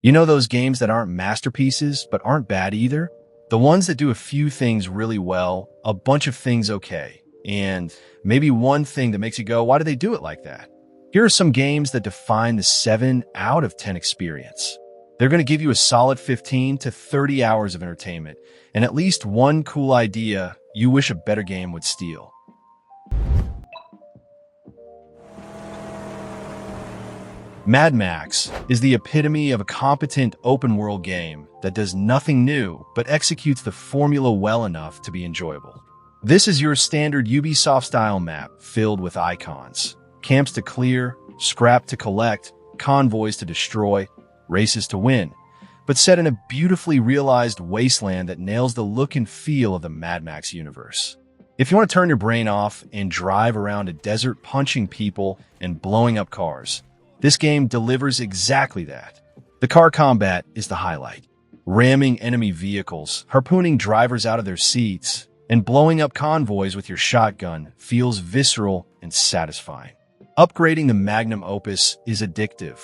You know those games that aren't masterpieces, but aren't bad either? The ones that do a few things really well, a bunch of things okay, and maybe one thing that makes you go, why do they do it like that? Here are some games that define the 7 out of 10 experience. They're going to give you a solid 15 to 30 hours of entertainment, and at least one cool idea you wish a better game would steal. Mad Max is the epitome of a competent open-world game that does nothing new but executes the formula well enough to be enjoyable. This is your standard Ubisoft-style map filled with icons, camps to clear, scrap to collect, convoys to destroy, races to win, but set in a beautifully realized wasteland that nails the look and feel of the Mad Max universe. If you want to turn your brain off and drive around a desert punching people and blowing up cars, this game delivers exactly that. The car combat is the highlight. Ramming enemy vehicles, harpooning drivers out of their seats, and blowing up convoys with your shotgun feels visceral and satisfying. Upgrading the magnum opus is addictive,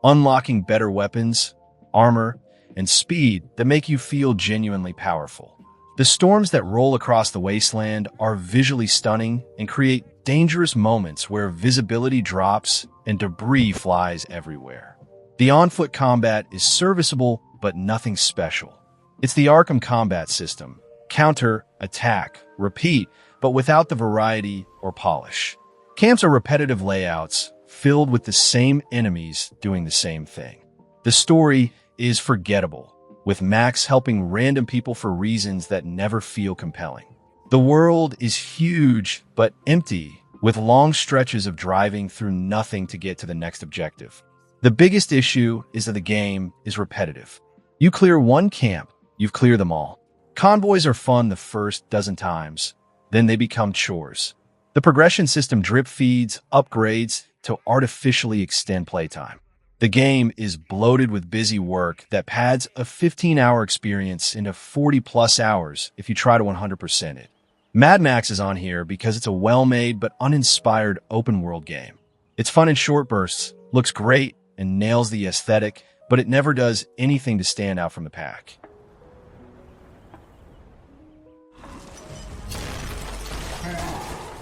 unlocking better weapons, armor, and speed that make you feel genuinely powerful. The storms that roll across the wasteland are visually stunning and create dangerous moments where visibility drops and debris flies everywhere. The on-foot combat is serviceable, but nothing special. It's the Arkham combat system: counter, attack, repeat, but without the variety or polish. Camps are repetitive layouts filled with the same enemies doing the same thing. The story is forgettable, with Max helping random people for reasons that never feel compelling. The world is huge but empty, with long stretches of driving through nothing to get to the next objective. The biggest issue is that the game is repetitive. You clear one camp, you've cleared them all. Convoys are fun the first dozen times, then they become chores. The progression system drip feeds upgrades to artificially extend playtime. The game is bloated with busy work that pads a 15-hour experience into 40-plus hours if you try to 100% it. Mad Max is on here because it's a well-made but uninspired open-world game. It's fun in short bursts, looks great, and nails the aesthetic, but it never does anything to stand out from the pack.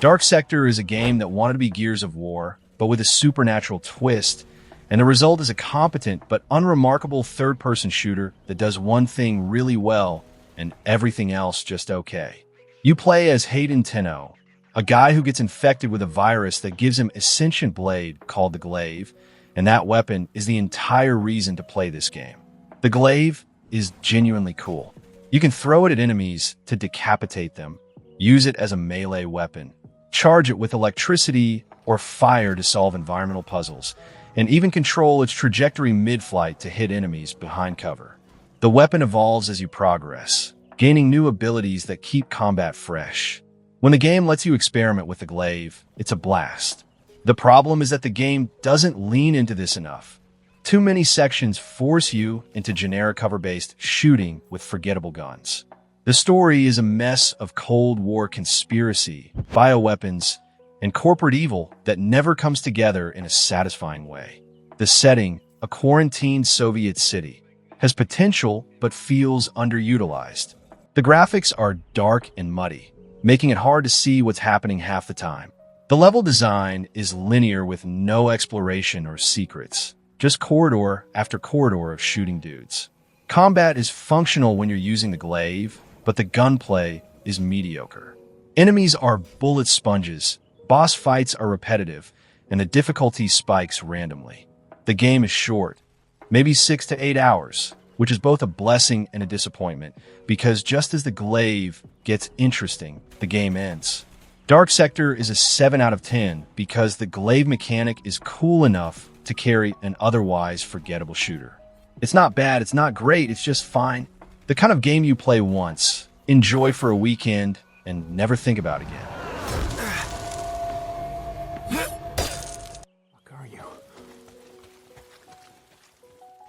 Dark Sector is a game that wanted to be Gears of War, but with a supernatural twist, and the result is a competent but unremarkable third-person shooter that does one thing really well and everything else just okay. You play as Hayden Tenno, a guy who gets infected with a virus that gives him a sentient blade called the Glaive, and that weapon is the entire reason to play this game. The Glaive is genuinely cool. You can throw it at enemies to decapitate them, use it as a melee weapon, charge it with electricity or fire to solve environmental puzzles, and even control its trajectory mid-flight to hit enemies behind cover. The weapon evolves as you progress, gaining new abilities that keep combat fresh. When the game lets you experiment with the Glaive, it's a blast. The problem is that the game doesn't lean into this enough. Too many sections force you into generic cover-based shooting with forgettable guns. The story is a mess of Cold War conspiracy, bioweapons, and corporate evil that never comes together in a satisfying way. The setting, a quarantined Soviet city, has potential but feels underutilized. The graphics are dark and muddy, making it hard to see what's happening half the time. The level design is linear with no exploration or secrets, just corridor after corridor of shooting dudes. Combat is functional when you're using the Glaive, but the gunplay is mediocre. Enemies are bullet sponges, boss fights are repetitive, and the difficulty spikes randomly. The game is short, maybe 6 to 8 hours, which is both a blessing and a disappointment, because just as the Glaive gets interesting, the game ends. Dark Sector is a 7 out of 10 because the Glaive mechanic is cool enough to carry an otherwise forgettable shooter. It's not bad, it's not great, it's just fine. The kind of game you play once, enjoy for a weekend, and never think about again.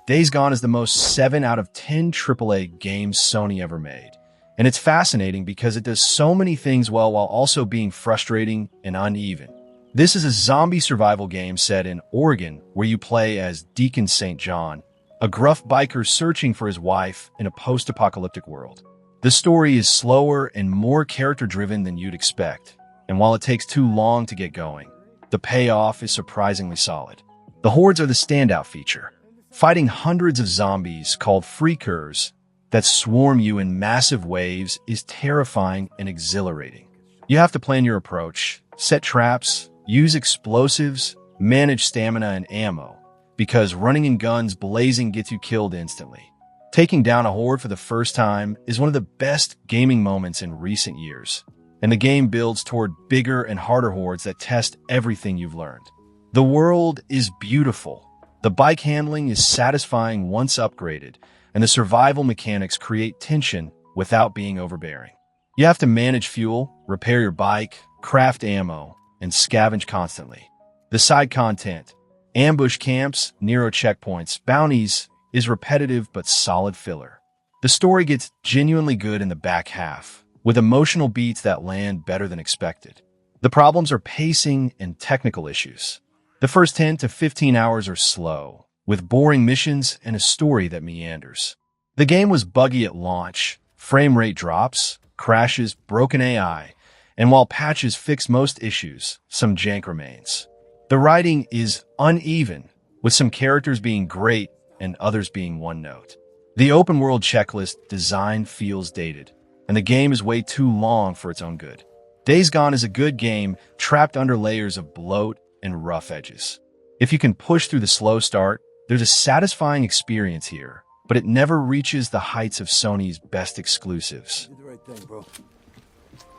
Days Gone is the most 7 out of 10 AAA games Sony ever made. And it's fascinating because it does so many things well while also being frustrating and uneven. This is a zombie survival game set in Oregon where you play as Deacon St. John, a gruff biker searching for his wife in a post-apocalyptic world. The story is slower and more character-driven than you'd expect, and while it takes too long to get going, the payoff is surprisingly solid. The hordes are the standout feature. Fighting hundreds of zombies called freakers that swarm you in massive waves is terrifying and exhilarating. You have to plan your approach, set traps, use explosives, manage stamina and ammo, because running and guns blazing gets you killed instantly. Taking down a horde for the first time is one of the best gaming moments in recent years, and the game builds toward bigger and harder hordes that test everything you've learned. The world is beautiful. The bike handling is satisfying once upgraded, and the survival mechanics create tension without being overbearing. You have to manage fuel, repair your bike, craft ammo, and scavenge constantly. The side content, ambush camps, Nero checkpoints, bounties, is repetitive but solid filler. The story gets genuinely good in the back half, with emotional beats that land better than expected. The problems are pacing and technical issues. The first 10 to 15 hours are slow, with boring missions and a story that meanders. The game was buggy at launch, frame rate drops, crashes, broken AI, and while patches fix most issues, some jank remains. The writing is uneven, with some characters being great and others being one note. The open world checklist design feels dated, and the game is way too long for its own good. Days Gone is a good game trapped under layers of bloat and rough edges. If you can push through the slow start, there's a satisfying experience here, but it never reaches the heights of Sony's best exclusives. Do the right thing, bro.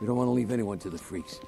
We don't want to leave anyone to the freaks.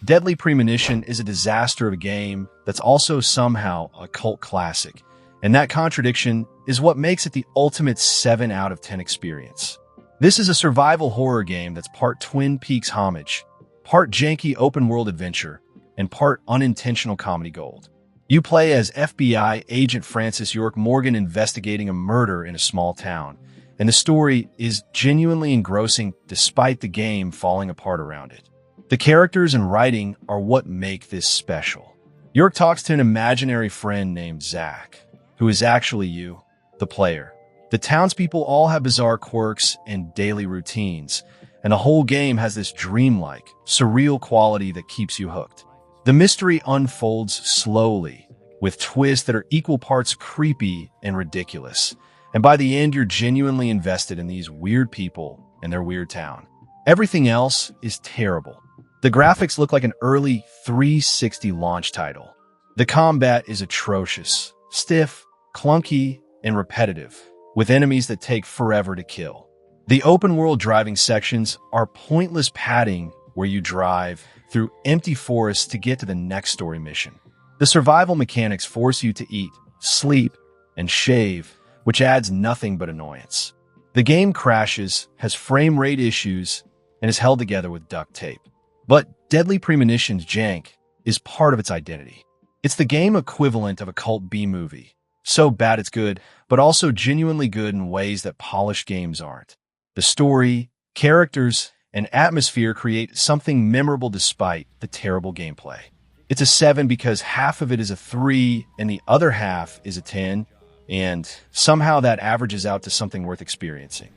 Deadly Premonition is a disaster of a game that's also somehow a cult classic, and that contradiction is what makes it the ultimate 7 out of 10 experience. This is a survival horror game that's part Twin Peaks homage, part janky open-world adventure, and part unintentional comedy gold. You play as FBI agent Francis York Morgan investigating a murder in a small town, and the story is genuinely engrossing despite the game falling apart around it. The characters and writing are what make this special. York talks to an imaginary friend named Zach, who is actually you, the player. The townspeople all have bizarre quirks and daily routines, and the whole game has this dreamlike, surreal quality that keeps you hooked. The mystery unfolds slowly, with twists that are equal parts creepy and ridiculous, and by the end you're genuinely invested in these weird people and their weird town. Everything else is terrible. The graphics look like an early 360 launch title. The combat is atrocious, stiff, clunky, and repetitive, with enemies that take forever to kill. The open-world driving sections are pointless padding where you drive through empty forests to get to the next story mission. The survival mechanics force you to eat, sleep, and shave, which adds nothing but annoyance. The game crashes, has frame rate issues, and is held together with duct tape. But Deadly Premonition's jank is part of its identity. It's the game equivalent of a cult B-movie. So bad it's good, but also genuinely good in ways that polished games aren't. The story, characters, and atmosphere create something memorable despite the terrible gameplay. It's a 7 because half of it is a 3 and the other half is a 10, and somehow that averages out to something worth experiencing.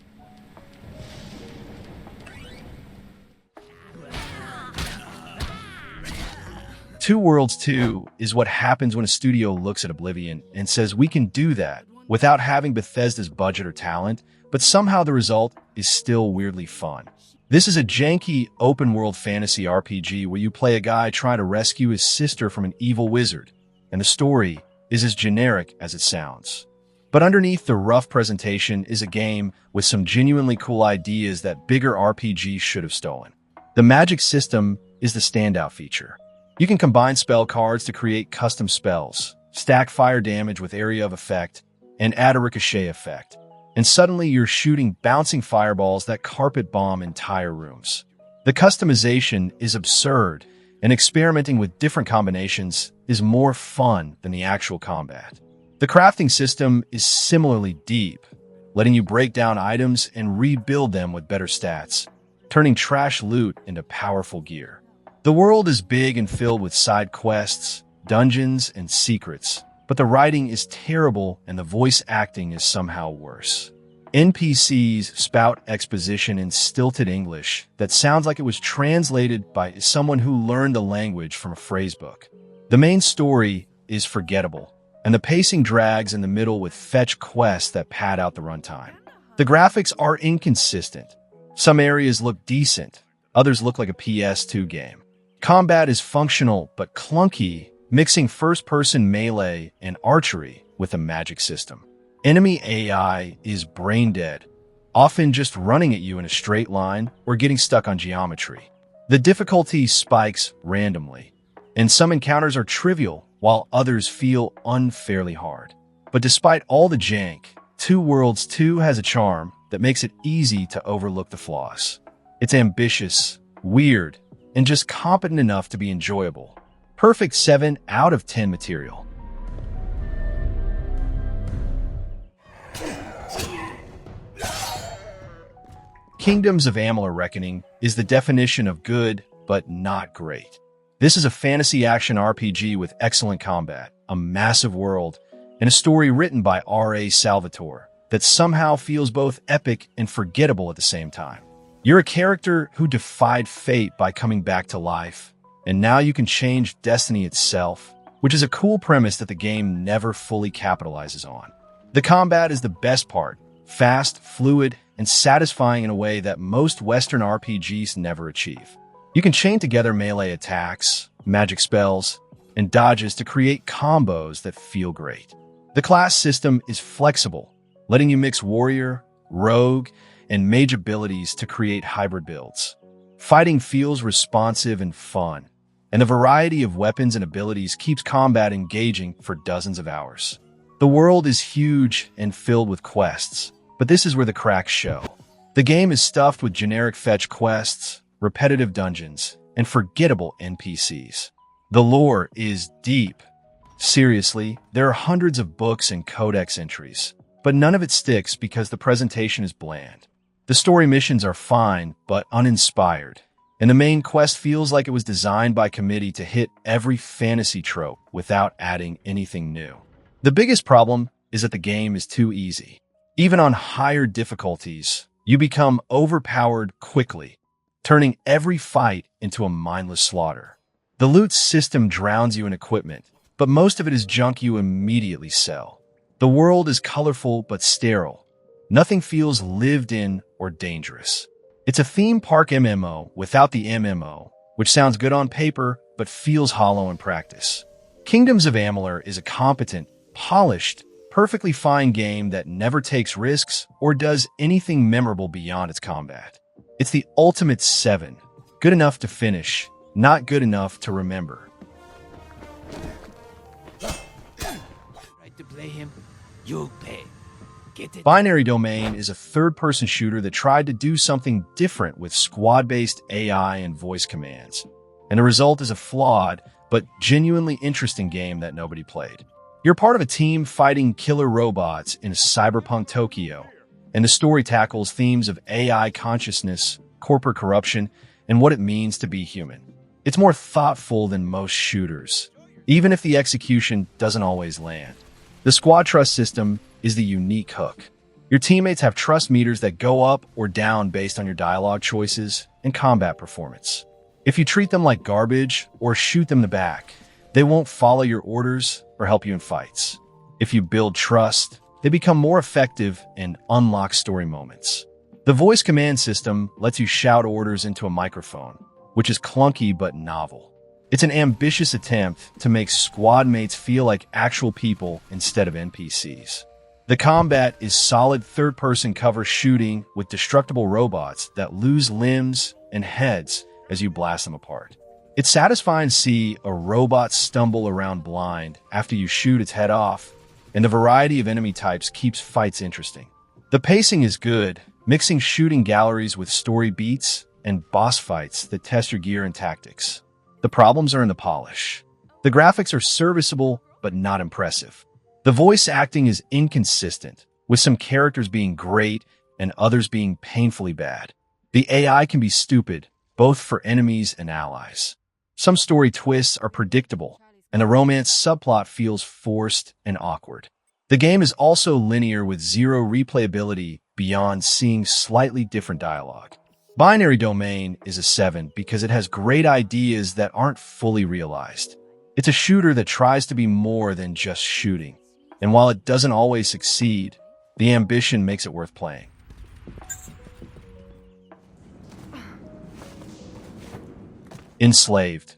Two Worlds 2 is what happens when a studio looks at Oblivion and says we can do that without having Bethesda's budget or talent, but somehow the result is still weirdly fun. This is a janky open-world fantasy RPG where you play a guy trying to rescue his sister from an evil wizard, and the story is as generic as it sounds. But underneath the rough presentation is a game with some genuinely cool ideas that bigger RPGs should have stolen. The magic system is the standout feature. You can combine spell cards to create custom spells, stack fire damage with area of effect, and add a ricochet effect. And suddenly you're shooting bouncing fireballs that carpet bomb entire rooms. The customization is absurd, and experimenting with different combinations is more fun than the actual combat. The crafting system is similarly deep, letting you break down items and rebuild them with better stats, turning trash loot into powerful gear. The world is big and filled with side quests, dungeons, and secrets, but the writing is terrible and the voice acting is somehow worse. NPCs spout exposition in stilted English that sounds like it was translated by someone who learned the language from a phrasebook. The main story is forgettable, and the pacing drags in the middle with fetch quests that pad out the runtime. The graphics are inconsistent. Some areas look decent, others look like a PS2 game. Combat is functional but clunky, mixing first-person melee and archery with a magic system. Enemy AI is brain-dead, often just running at you in a straight line or getting stuck on geometry. The difficulty spikes randomly, and some encounters are trivial while others feel unfairly hard. But despite all the jank, Two Worlds 2 has a charm that makes it easy to overlook the flaws. It's ambitious, weird, and just competent enough to be enjoyable. Perfect 7 out of 10 material. Kingdoms of Amalur Reckoning is the definition of good, but not great. This is a fantasy action RPG with excellent combat, a massive world, and a story written by R.A. Salvatore that somehow feels both epic and forgettable at the same time. You're a character who defied fate by coming back to life, and now you can change destiny itself, which is a cool premise that the game never fully capitalizes on. The combat is the best part, fast, fluid, and satisfying in a way that most Western RPGs never achieve. You can chain together melee attacks, magic spells, and dodges to create combos that feel great. The class system is flexible, letting you mix warrior, rogue, and mage abilities to create hybrid builds. Fighting feels responsive and fun, and the variety of weapons and abilities keeps combat engaging for dozens of hours. The world is huge and filled with quests, but this is where the cracks show. The game is stuffed with generic fetch quests, repetitive dungeons, and forgettable NPCs. The lore is deep. Seriously, there are hundreds of books and codex entries, but none of it sticks because the presentation is bland. The story missions are fine, but uninspired, and the main quest feels like it was designed by committee to hit every fantasy trope without adding anything new. The biggest problem is that the game is too easy. Even on higher difficulties, you become overpowered quickly, turning every fight into a mindless slaughter. The loot system drowns you in equipment, but most of it is junk you immediately sell. The world is colorful but sterile. Nothing feels lived in or dangerous. It's a theme park MMO without the MMO, which sounds good on paper but feels hollow in practice. Kingdoms of Amalur is a competent, polished, perfectly fine game that never takes risks or does anything memorable beyond its combat. It's the ultimate 7, good enough to finish, not good enough to remember. Right to play him, you pay. Get it? Binary Domain is a third-person shooter that tried to do something different with squad-based AI and voice commands, and the result is a flawed but genuinely interesting game that nobody played. You're part of a team fighting killer robots in cyberpunk Tokyo, and the story tackles themes of AI consciousness, corporate corruption, and what it means to be human. It's more thoughtful than most shooters, even if the execution doesn't always land. The squad trust system is the unique hook. Your teammates have trust meters that go up or down based on your dialogue choices and combat performance. If you treat them like garbage or shoot them in the back, they won't follow your orders or help you in fights. If you build trust, they become more effective and unlock story moments. The voice command system lets you shout orders into a microphone, which is clunky but novel. It's an ambitious attempt to make squad mates feel like actual people instead of NPCs. The combat is solid third-person cover shooting with destructible robots that lose limbs and heads as you blast them apart. It's satisfying to see a robot stumble around blind after you shoot its head off, and the variety of enemy types keeps fights interesting. The pacing is good, mixing shooting galleries with story beats and boss fights that test your gear and tactics. The problems are in the polish. The graphics are serviceable but not impressive. The voice acting is inconsistent, with some characters being great and others being painfully bad. The AI can be stupid, both for enemies and allies. Some story twists are predictable, and the romance subplot feels forced and awkward. The game is also linear with zero replayability beyond seeing slightly different dialogue. Binary Domain is a 7 because it has great ideas that aren't fully realized. It's a shooter that tries to be more than just shooting, and while it doesn't always succeed, the ambition makes it worth playing. Enslaved.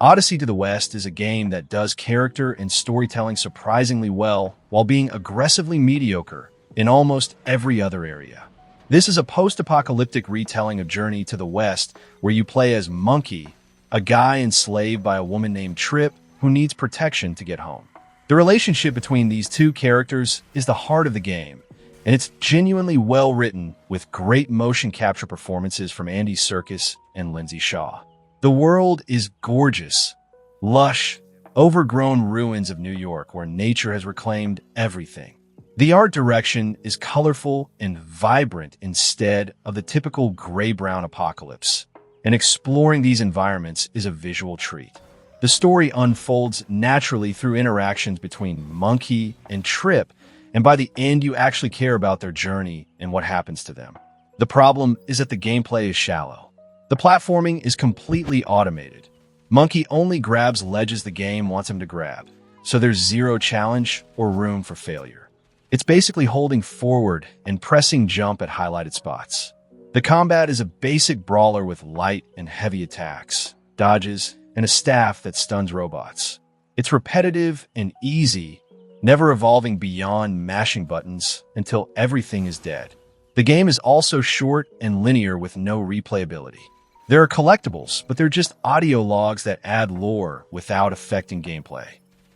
Odyssey to the West is a game that does character and storytelling surprisingly well while being aggressively mediocre in almost every other area. This is a post-apocalyptic retelling of Journey to the West where you play as Monkey, a guy enslaved by a woman named Trip who needs protection to get home. The relationship between these two characters is the heart of the game, and it's genuinely well written with great motion capture performances from Andy Serkis and Lindsay Shaw. The world is gorgeous, lush, overgrown ruins of New York where nature has reclaimed everything. The art direction is colorful and vibrant instead of the typical gray-brown apocalypse, and exploring these environments is a visual treat. The story unfolds naturally through interactions between Monkey and Trip, and by the end you actually care about their journey and what happens to them. The problem is that the gameplay is shallow. The platforming is completely automated. Monkey only grabs ledges the game wants him to grab, so there's zero challenge or room for failure. It's basically holding forward and pressing jump at highlighted spots. The combat is a basic brawler with light and heavy attacks, dodges, and a staff that stuns robots. It's repetitive and easy, never evolving beyond mashing buttons until everything is dead. The game is also short and linear with no replayability. There are collectibles, but they're just audio logs that add lore without affecting gameplay.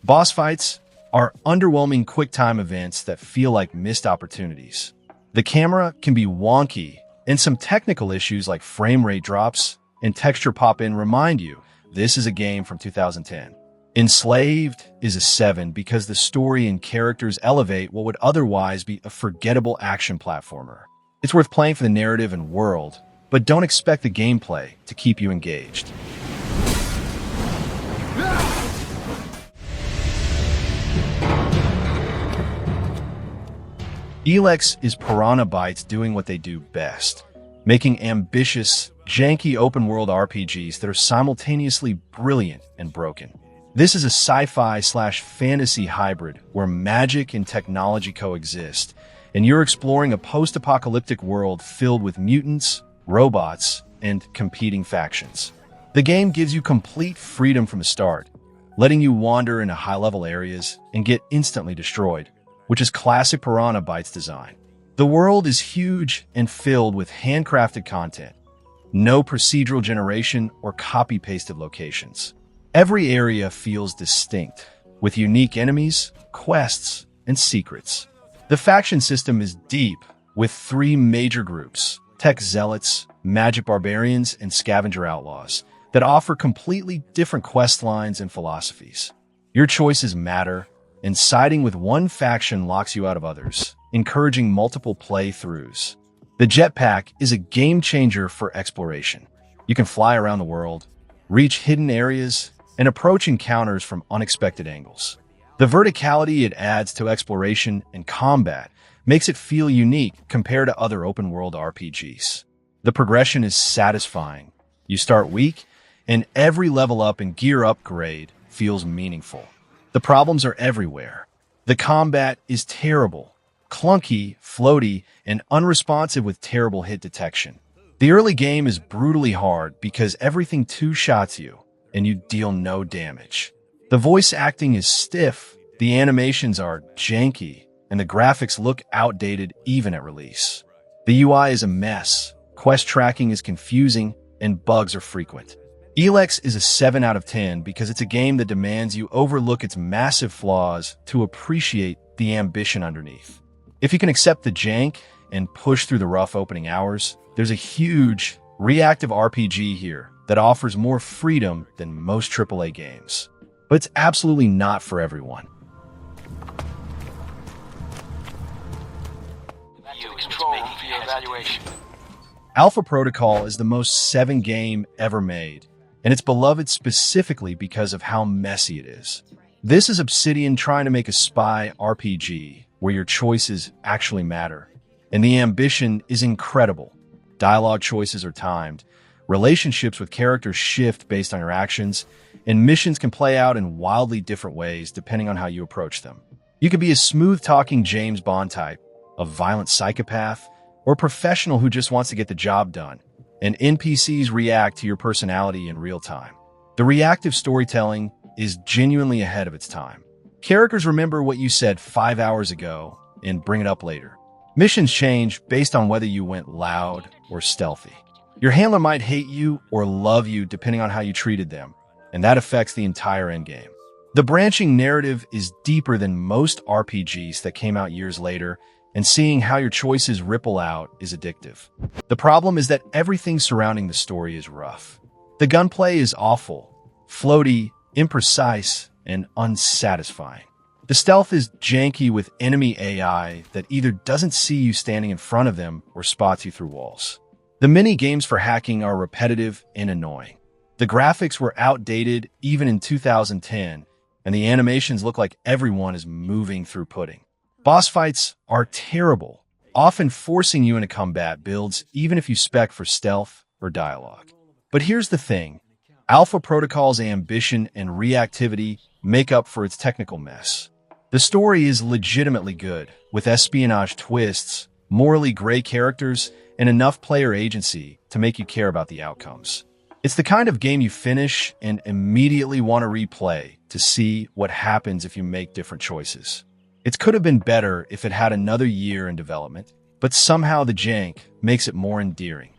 Boss fights are underwhelming quick-time events that feel like missed opportunities. The camera can be wonky, and some technical issues like frame rate drops and texture pop-in remind you this is a game from 2010. Enslaved is a 7 because the story and characters elevate what would otherwise be a forgettable action platformer. It's worth playing for the narrative and world, but don't expect the gameplay to keep you engaged. Elex is Piranha Bytes doing what they do best, making ambitious, janky open-world RPGs that are simultaneously brilliant and broken. This is a sci-fi/fantasy hybrid where magic and technology coexist, and you're exploring a post-apocalyptic world filled with mutants, robots, and competing factions. The game gives you complete freedom from the start, letting you wander into high-level areas and get instantly destroyed, which is classic Piranha Bytes design. The world is huge and filled with handcrafted content, no procedural generation or copy-pasted locations. Every area feels distinct, with unique enemies, quests, and secrets. The faction system is deep, with 3 major groups: Tech Zealots, Magic Barbarians, and Scavenger Outlaws, that offer completely different quest lines and philosophies. Your choices matter, and siding with one faction locks you out of others, encouraging multiple playthroughs. The jetpack is a game changer for exploration. You can fly around the world, reach hidden areas, and approach encounters from unexpected angles. The verticality it adds to exploration and combat makes it feel unique compared to other open-world RPGs. The progression is satisfying. You start weak, and every level up and gear upgrade feels meaningful. The problems are everywhere. The combat is terrible, clunky, floaty, and unresponsive with terrible hit detection. The early game is brutally hard because everything two-shots you, and you deal no damage. The voice acting is stiff, the animations are janky, and the graphics look outdated even at release. The UI is a mess, quest tracking is confusing, and bugs are frequent. Elex is a 7 out of 10 because it's a game that demands you overlook its massive flaws to appreciate the ambition underneath. If you can accept the jank and push through the rough opening hours, there's a huge, reactive RPG here that offers more freedom than most AAA games. But it's absolutely not for everyone. Control for your evaluation. Alpha Protocol is the most 7 game ever made. and it's beloved specifically because of how messy it is. This is Obsidian trying to make a spy RPG where your choices actually matter. And the ambition is incredible. Dialogue choices are timed, relationships with characters shift based on your actions, and missions can play out in wildly different ways depending on how you approach them. You could be a smooth-talking James Bond type, a violent psychopath, or a professional who just wants to get the job done, and NPCs react to your personality in real time. The reactive storytelling is genuinely ahead of its time. Characters remember what you said 5 hours ago and bring it up later. Missions change based on whether you went loud or stealthy. Your handler might hate you or love you depending on how you treated them, and that affects the entire endgame. The branching narrative is deeper than most RPGs that came out years later, and seeing how your choices ripple out is addictive. The problem is that everything surrounding the story is rough. The gunplay is awful, floaty, imprecise, and unsatisfying. The stealth is janky with enemy AI that either doesn't see you standing in front of them or spots you through walls. The mini-games for hacking are repetitive and annoying. The graphics were outdated even in 2010, and the animations look like everyone is moving through pudding. Boss fights are terrible, often forcing you into combat builds even if you spec for stealth or dialogue. But here's the thing. Alpha Protocol's ambition and reactivity make up for its technical mess. The story is legitimately good, with espionage twists, morally gray characters, and enough player agency to make you care about the outcomes. It's the kind of game you finish and immediately want to replay to see what happens if you make different choices. It could have been better if it had another year in development, but somehow the jank makes it more endearing.